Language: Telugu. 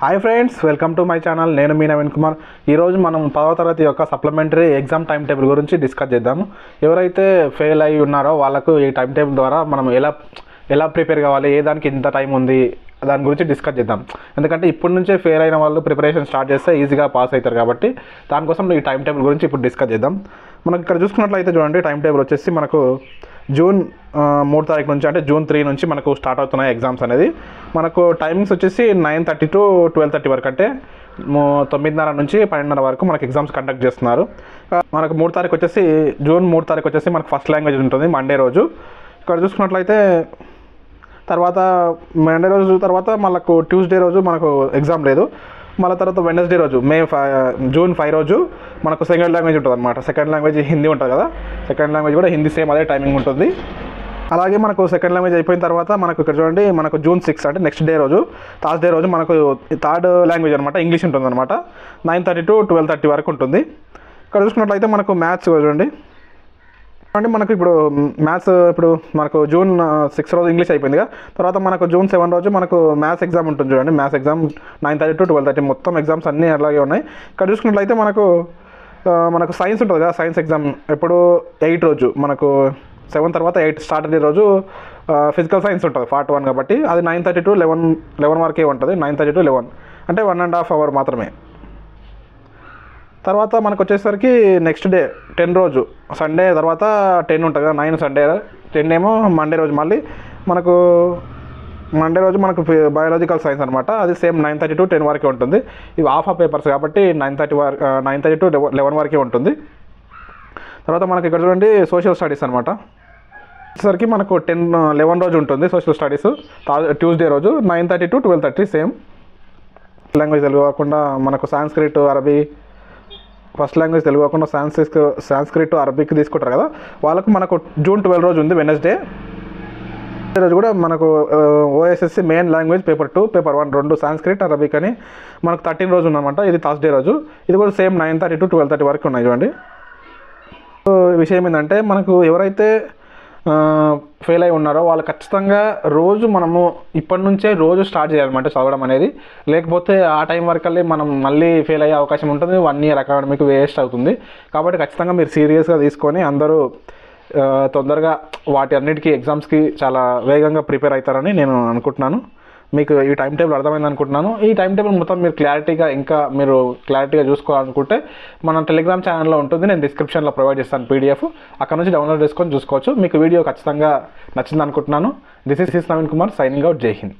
Hi friends, welcome to my channel. నేను మీ నవీన్ కుమార్. ఈరోజు మనం 10వ తరగతి యొక్క సప్లిమెంటరీ ఎగ్జామ్ టైం టేబుల్ గురించి డిస్కస్ చేద్దాము. ఎవరైతే ఫెయిల్ అయ్యి ఉన్నారో వాళ్ళకు ఈ టైం టేబుల్ ద్వారా మనం ఎలా ప్రిపేర్ కావాలి, ఏ దానికి ఇంత టైం ఉంది, దాని గురించి డిస్కస్ చేద్దాం. ఎందుకంటే ఇప్పటి నుంచే ఫెయిల్ అయిన వాళ్ళు ప్రిపరేషన్ స్టార్ట్ చేస్తే ఈజీగా పాస్ అవుతారు కాబట్టి దానికోసం ఈ టైం టేబుల్ గురించి ఇప్పుడు డిస్కస్ చేద్దాం. మనకు ఇక్కడ చూసుకున్నట్లయితే చూడండి, టైం టేబుల్ వచ్చేసి మనకు జూన్ 3 తారీఖు నుంచి అంటే జూన్ 3 నుంచి మనకు స్టార్ట్ అవుతున్నాయి ఎగ్జామ్స్ అనేది. మనకు టైమింగ్స్ వచ్చేసి 9:30 to 12:30 వరకు, అంటే 9:30 నుంచి 12:30 వరకు మనకు ఎగ్జామ్స్ కండక్ట్ చేస్తున్నారు. మనకు 3 తారీఖు వచ్చేసి జూన్ 3 తారీఖు వచ్చేసి మనకు ఫస్ట్ లాంగ్వేజ్ ఉంటుంది మండే రోజు. ఇక్కడ చూసుకున్నట్లయితే తర్వాత మండే రోజు తర్వాత మనకు ట్యూస్డే రోజు మనకు ఎగ్జామ్ లేదు. మళ్ళీ తర్వాత వెడ్నెస్డే రోజు జూన్ 5 రోజు మనకు సెకండ్ లాంగ్వేజ్ ఉంటుంది అనమాట. సెకండ్ లాంగ్వేజ్ హిందీ ఉంటుంది కదా, సెకండ్ లాంగ్వేజ్ కూడా హిందీ సేమ్ అదే టైమింగ్ ఉంటుంది. అలాగే మనకు సెకండ్ లాంగ్వేజ్ అయిపోయిన తర్వాత మనకు ఇక్కడ చూడండి, మనకు జూన్ 6 అంటే నెక్స్ట్ డే రోజు థర్స్డే రోజు మనకు థర్డ్ లాంగ్వేజ్ అనమాట ఇంగ్లీష్ ఉంటుంది అనమాట. 9:30 to 12:30 వరకు ఉంటుంది. ఇక్కడ చూసుకున్నట్లయితే మనకు మ్యాథ్స్ చూడండి, మనకు ఇప్పుడు మ్యాథ్స్ ఇప్పుడు మనకు జూన్ 6 రోజు ఇంగ్లీష్ అయిపోయింది కదా, తర్వాత మనకు జూన్ 7 రోజు మనకు మ్యాథ్స్ ఎగ్జామ్ ఉంటుంది చూడండి. మ్యాథ్స్ ఎగ్జామ్ 9:30 to 12:30 మొత్తం ఎగ్జామ్స్ అన్నీ అలాగే ఉన్నాయి. ఇక్కడ చూసుకున్నట్లయితే మనకు సైన్స్ ఉంటుంది కదా, సైన్స్ ఎగ్జామ్ ఎప్పుడు 8 రోజు, మనకు 7 తర్వాత 8 స్టార్ట్ అయ్యే రోజు ఫిజికల్ సైన్స్ ఉంటుంది పార్ట్ 1 కాబట్టి అది 9:30 to 11 వరకే ఉంటుంది. 9:30 to 11 అంటే 1.5 hour మాత్రమే. తర్వాత మనకు వచ్చేసరికి నెక్స్ట్ డే 10 రోజు సండే తర్వాత 10 ఉంటుంది కదా, 9 సండే 10 ఏమో మండే రోజు. మళ్ళీ మనకు మండే రోజు మనకు బయాలజికల్ సైన్స్ అనమాట, అది సేమ్ 9:30 to 10 వరకే ఉంటుంది. ఇవి హాఫ్ పేపర్స్ కాబట్టి 9:30 to 11 వరకే ఉంటుంది. తర్వాత మనకి ఇక్కడ చూడండి సోషల్ స్టడీస్ అనమాట, వచ్చేసరికి మనకు 11 రోజు ఉంటుంది సోషల్ స్టడీస్ ట్యూస్డే రోజు 9:30 to 12:30 సేమ్. లాంగ్వేజ్ తెలుగు కాకుండా మనకు సాంస్క్రిట్ అరబీ, ఫస్ట్ లాంగ్వేజ్ తెలుగు కాకుండా సాంస్క్రిట్ అరబిక్ తీసుకుంటారు కదా, వాళ్ళకు మనకు జూన్ 12 రోజు ఉంది వెడ్నెస్డే రోజు కూడా మనకు OSSC main language paper 2 paper 1 రెండు సాంస్క్రిట్ అరబిక్ అని మనకు 13 రోజు ఉందన్నమాట. ఇది థర్స్డే రోజు, ఇది కూడా సేమ్ 9:30 to 12:30 వరకు ఉన్నాయి చూడండి. విషయం ఏంటంటే మనకు ఎవరైతే ఫెయిల్ అయి ఉన్నారో వాళ్ళు ఖచ్చితంగా రోజు మనము ఇప్పటి నుంచే రోజు స్టార్ట్ చేయాలన్నమాట చదవడం అనేది. లేకపోతే ఆ టైం వరకల్లి మనం మళ్ళీ ఫెయిల్ అయ్యే అవకాశం ఉంటుంది. 1 year అకాడమిక్ వేస్ట్ అవుతుంది. కాబట్టి ఖచ్చితంగా మీరు సీరియస్గా తీసుకొని అందరూ తొందరగా వాటి అన్నిటికీ ఎగ్జామ్స్కి చాలా వేగంగా ప్రిపేర్ అవుతారని నేను అనుకుంటున్నాను. మీకు ఈ టైం టేబుల్ అర్థమైంది అనుకుంటున్నాను. ఈ టైం టేబుల్ మొత్తం మీరు క్లారిటీగా చూసుకోవాలనుకుంటే మన టెలిగ్రామ్ ఛానల్లో ఉంటుంది, నేను డిస్క్రిప్షన్లో ప్రొవైడ్ చేస్తాను PDF, అక్కడ నుంచి డౌన్లోడ్ చేసుకొని చూసుకోవచ్చు. మీకు వీడియో ఖచ్చితంగా నచ్చింది అనుకుంటున్నాను. This is Naveen Kumar signing out. జై హింద్.